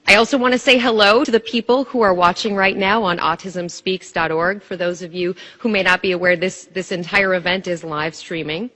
I also want to say hello to the people who are watching right now on autismspeaks.org. For those of you who may not be aware, this entire event is live streaming.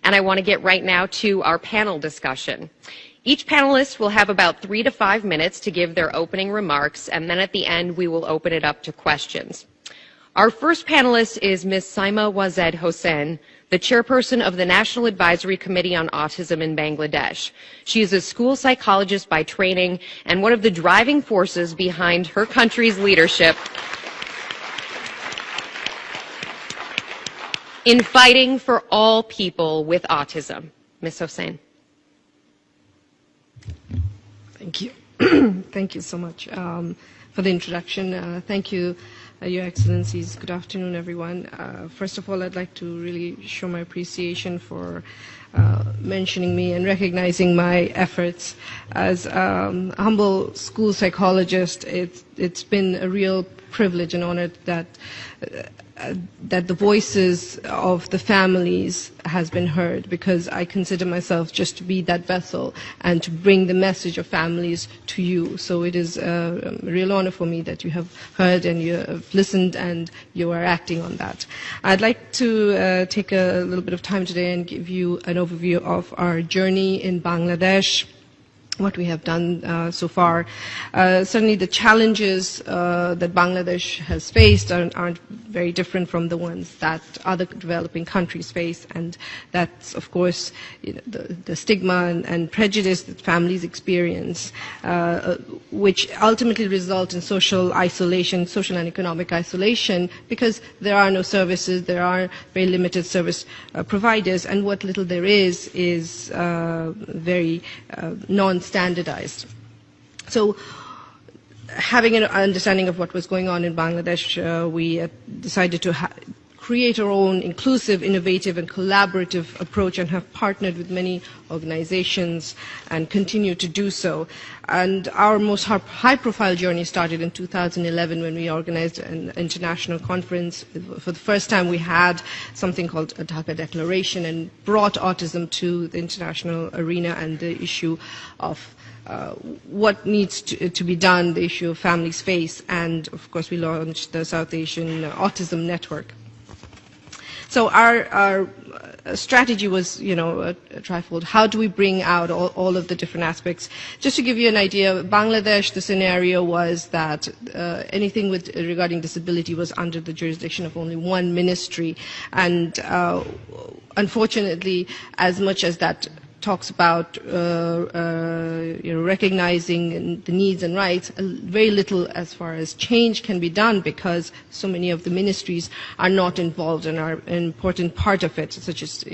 And I want to get right now to our panel discussion. Each panelist will have about 3 to 5 minutes to give their opening remarks, and then at the end we will open it up to questions. Our first panelist is Ms. Saima Wazed Putul, the chairperson of the National Advisory Committee on Autism in Bangladesh. She is a school psychologist by training and one of the driving forces behind her country's leadership in fighting for all people with autism. Ms. Hossain. Thank you. Thank you so much for the introduction. Thank you, Your Excellencies. Good afternoon, everyone. First of all, I'd like to really show my appreciation for mentioning me and recognizing my efforts. As a humble school psychologist, it's been a real privilege and honor that the voices of the families has been heard, because I consider myself just to be that vessel and to bring the message of families to you. So it is a real honor for me that you have heard and you have listened and you are acting on that. I'd like to take a little bit of time today and give you an overview of our journey in Bangladesh, what we have done so far. Certainly the challenges that Bangladesh has faced aren't very different from the ones that other developing countries face, and that's, of course, the stigma and prejudice that families experience, which ultimately result in social isolation, social and economic isolation, because there are no services, there are very limited service providers, and what little there is very non-standardized. So, having an understanding of what was going on in Bangladesh, we decided to create our own inclusive, innovative, and collaborative approach, and have partnered with many organizations and continue to do so. And our most high-profile journey started in 2011 when we organized an international conference. For the first time, we had something called a Dhaka Declaration and brought autism to the international arena and the issue of what needs to be done, the issue of families face, and of course we launched the South Asian Autism Network. So our strategy was, trifold. How do we bring out all of the different aspects? Just to give you an idea, Bangladesh, the scenario was that anything regarding disability was under the jurisdiction of only one ministry, and unfortunately, as much as that talks about recognizing the needs and rights, very little as far as change can be done, because so many of the ministries are not involved and are an important part of it, such as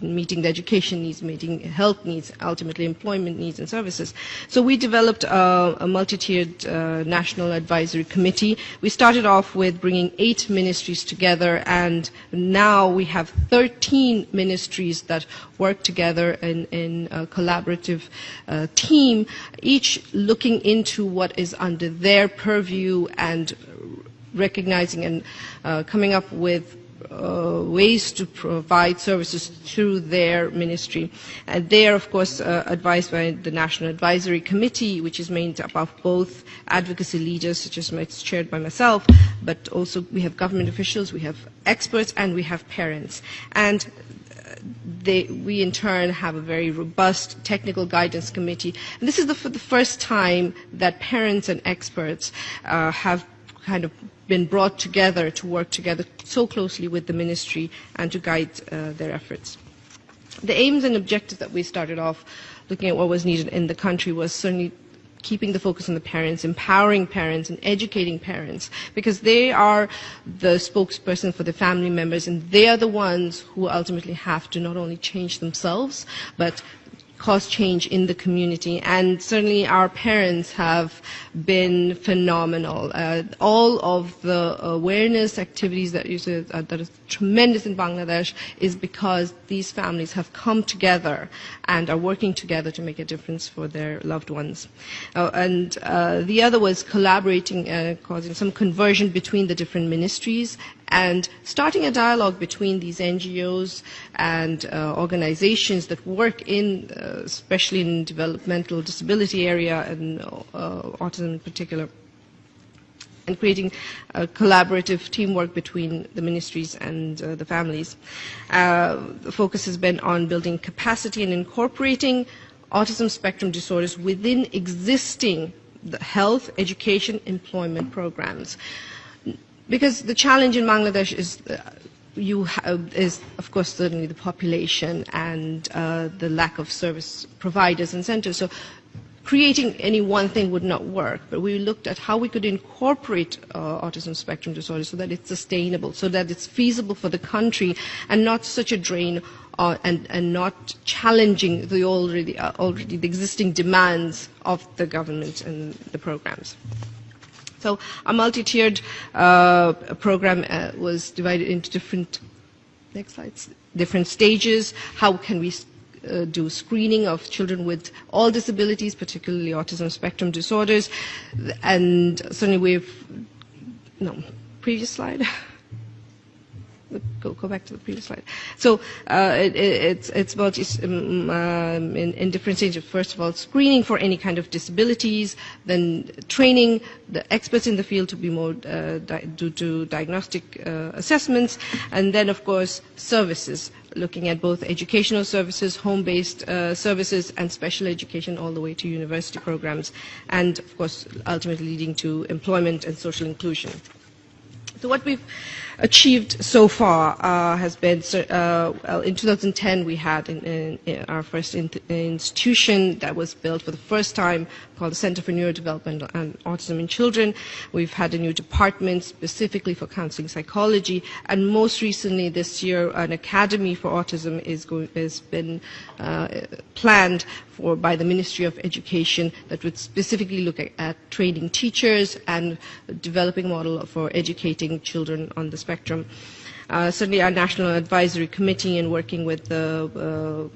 meeting the education needs, meeting health needs, ultimately employment needs and services. So we developed a multi-tiered national advisory committee. We started off with bringing 8 ministries together, and now we have 13 ministries that work together in a collaborative team, each looking into what is under their purview and recognizing and coming up with ways to provide services through their ministry. And they are, of course, advised by the National Advisory Committee, which is made up of both advocacy leaders, such as it's chaired by myself, but also we have government officials, we have experts, and we have parents. And we in turn have a very robust technical guidance committee. And this is the first time that parents and experts have kind of been brought together to work together so closely with the ministry and to guide their efforts. The aims and objectives that we started off looking at what was needed in the country was certainly keeping the focus on the parents, empowering parents and educating parents, because they are the spokesperson for the family members, and they are the ones who ultimately have to not only change themselves, but cause change in the community. And certainly our parents have been phenomenal. All of the awareness activities that are tremendous in Bangladesh is because these families have come together and are working together to make a difference for their loved ones. And the other was collaborating, causing some conversion between the different ministries and starting a dialogue between these NGOs and organizations that work in, especially in developmental disability area and autism in particular, and creating a collaborative teamwork between the ministries and the families. The focus has been on building capacity and incorporating autism spectrum disorders within existing health, education, employment programs. Because the challenge in Bangladesh is is, of course, certainly the population and the lack of service providers and centers. So creating any one thing would not work, but we looked at how we could incorporate autism spectrum disorder so that it's sustainable, so that it's feasible for the country and not such a drain and not challenging the already the existing demands of the government and the programs. So a multi-tiered program was divided into different stages. How can we do screening of children with all disabilities, particularly autism spectrum disorders? And certainly previous slide. Go back to the previous slide. So it's about in different stages. First of all, screening for any kind of disabilities, then training the experts in the field to be more do diagnostic assessments, and then of course services, looking at both educational services, home-based services, and special education all the way to university programs, and of course ultimately leading to employment and social inclusion. So what we've achieved so far has been, in 2010 we had in our first institution that was built for the first time called the Center for Neurodevelopment and Autism in Children. We've had a new department specifically for counseling psychology, and most recently this year an academy for autism has been planned by the Ministry of Education that would specifically look at training teachers and developing a model for educating children on the spectrum. Certainly our National Advisory Committee and working with the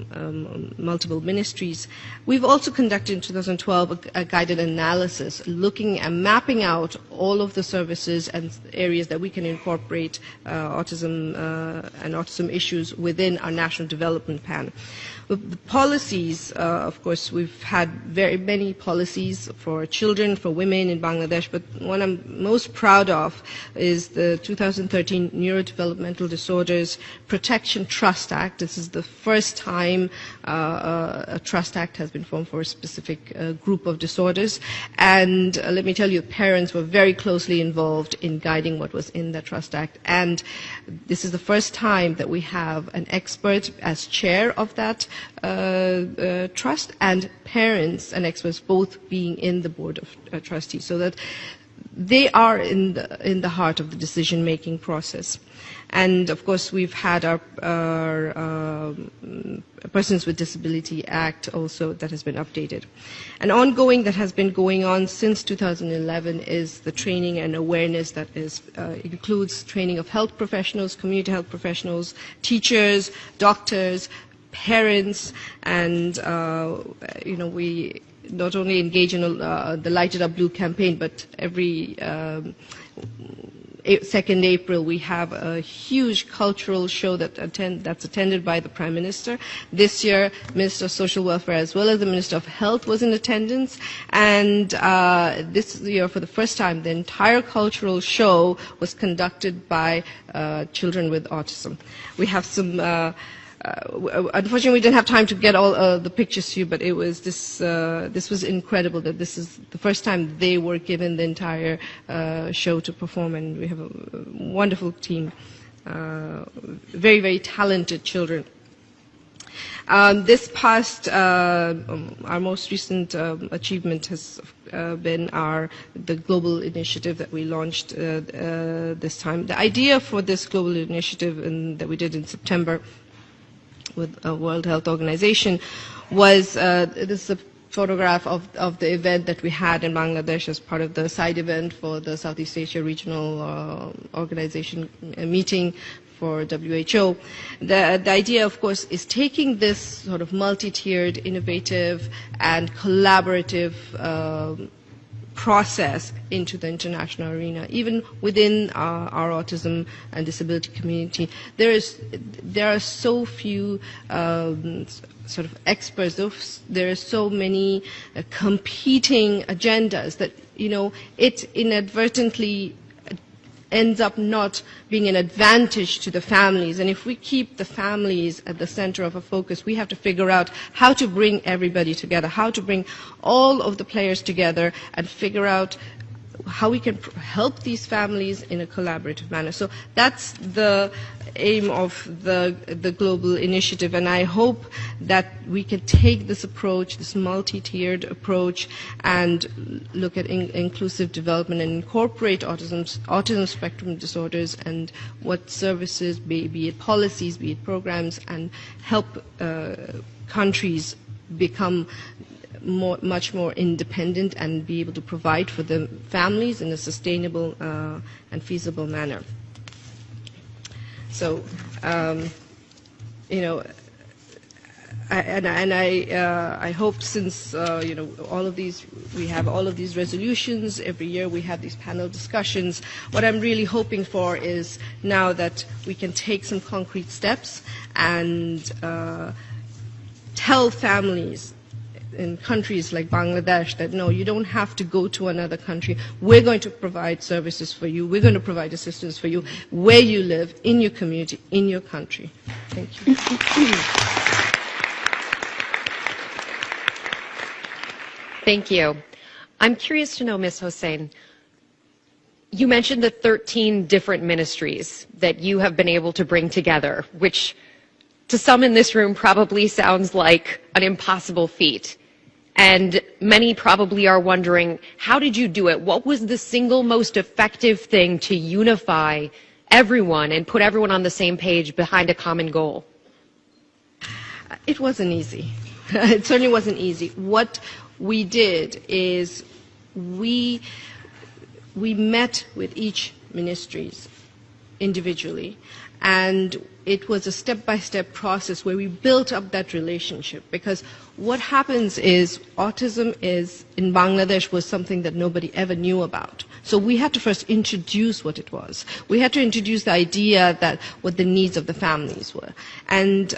multiple ministries. We've also conducted in 2012 a guided analysis looking and mapping out all of the services and areas that we can incorporate autism and autism issues within our national development plan. The policies, of course, we've had very many policies for children, for women in Bangladesh, but one I'm most proud of is the 2013 Neurodevelopmental Disorders Protection Trust Act. This is the first time a trust act has been formed for a specific group of disorders. And let me tell you, parents were very closely involved in guiding what was in that trust act. And this is the first time that we have an expert as chair of that trust, and parents and experts both being in the board of trustees, so that they are in the heart of the decision-making process. And of course, we've had our Persons with Disability Act also that has been updated. And ongoing that has been going on since 2011 is the training and awareness that includes training of health professionals, community health professionals, teachers, doctors, parents, and we not only engage in the Light It Up Blue campaign, but every 2nd April we have a huge cultural show that's attended by the Prime Minister. This year, Minister of Social Welfare as well as the Minister of Health was in attendance, and this year for the first time the entire cultural show was conducted by children with autism. We have some unfortunately, we didn't have time to get all the pictures to you, but it was this was incredible that this is the first time they were given the entire show to perform, and we have a wonderful team, very, very talented children. This past, our most recent achievement has been the global initiative that we launched this time. The idea for this global initiative that we did in September with the World Health Organization was this is a photograph of the event that we had in Bangladesh as part of the side event for the Southeast Asia Regional Organization meeting for WHO. The idea, of course, is taking this sort of multi-tiered, innovative, and collaborative process into the international arena. Even within our autism and disability community, there are so few sort of experts. There are so many competing agendas that it inadvertently ends up not being an advantage to the families. And if we keep the families at the center of our focus, we have to figure out how to bring everybody together, how to bring all of the players together and figure out how we can help these families in a collaborative manner. So that's the aim of the global initiative, and I hope that we can take this approach, this multi-tiered approach, and look at inclusive development and incorporate autism spectrum disorders and what services, be it policies, be it programs, and help countries become much more independent and be able to provide for the families in a sustainable and feasible manner. So, I hope since all of these, we have all of these resolutions every year. We have these panel discussions. What I'm really hoping for is now that we can take some concrete steps and tell families in countries like Bangladesh that no, you don't have to go to another country. We're going to provide services for you. We're going to provide assistance for you where you live, in your community, in your country. Thank you. Thank you. I'm curious to know, Ms. Hossain, you mentioned the 13 different ministries that you have been able to bring together, which to some in this room probably sounds like an impossible feat. And many probably are wondering, how did you do it? What was the single most effective thing to unify everyone and put everyone on the same page behind a common goal? It wasn't easy. It certainly wasn't easy. What we did is we met with each ministries individually, and it was a step-by-step process where we built up that relationship, because what happens is autism in Bangladesh was something that nobody ever knew about. So we had to first introduce what it was. We had to introduce the idea that what the needs of the families were. And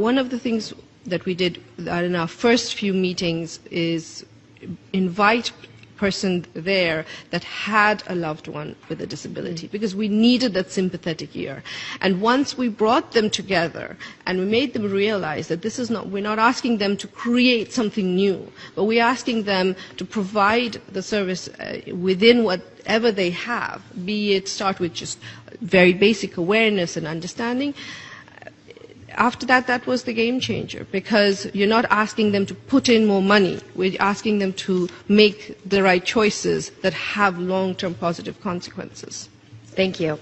one of the things that we did in our first few meetings is invite person there that had a loved one with a disability, because we needed that sympathetic ear. And once we brought them together and we made them realize that this is not, we're not asking them to create something new, but we're asking them to provide the service within whatever they have, be it start with just very basic awareness and understanding. After that, that was the game changer, because you're not asking them to put in more money. We're asking them to make the right choices that have long-term positive consequences. Thank you.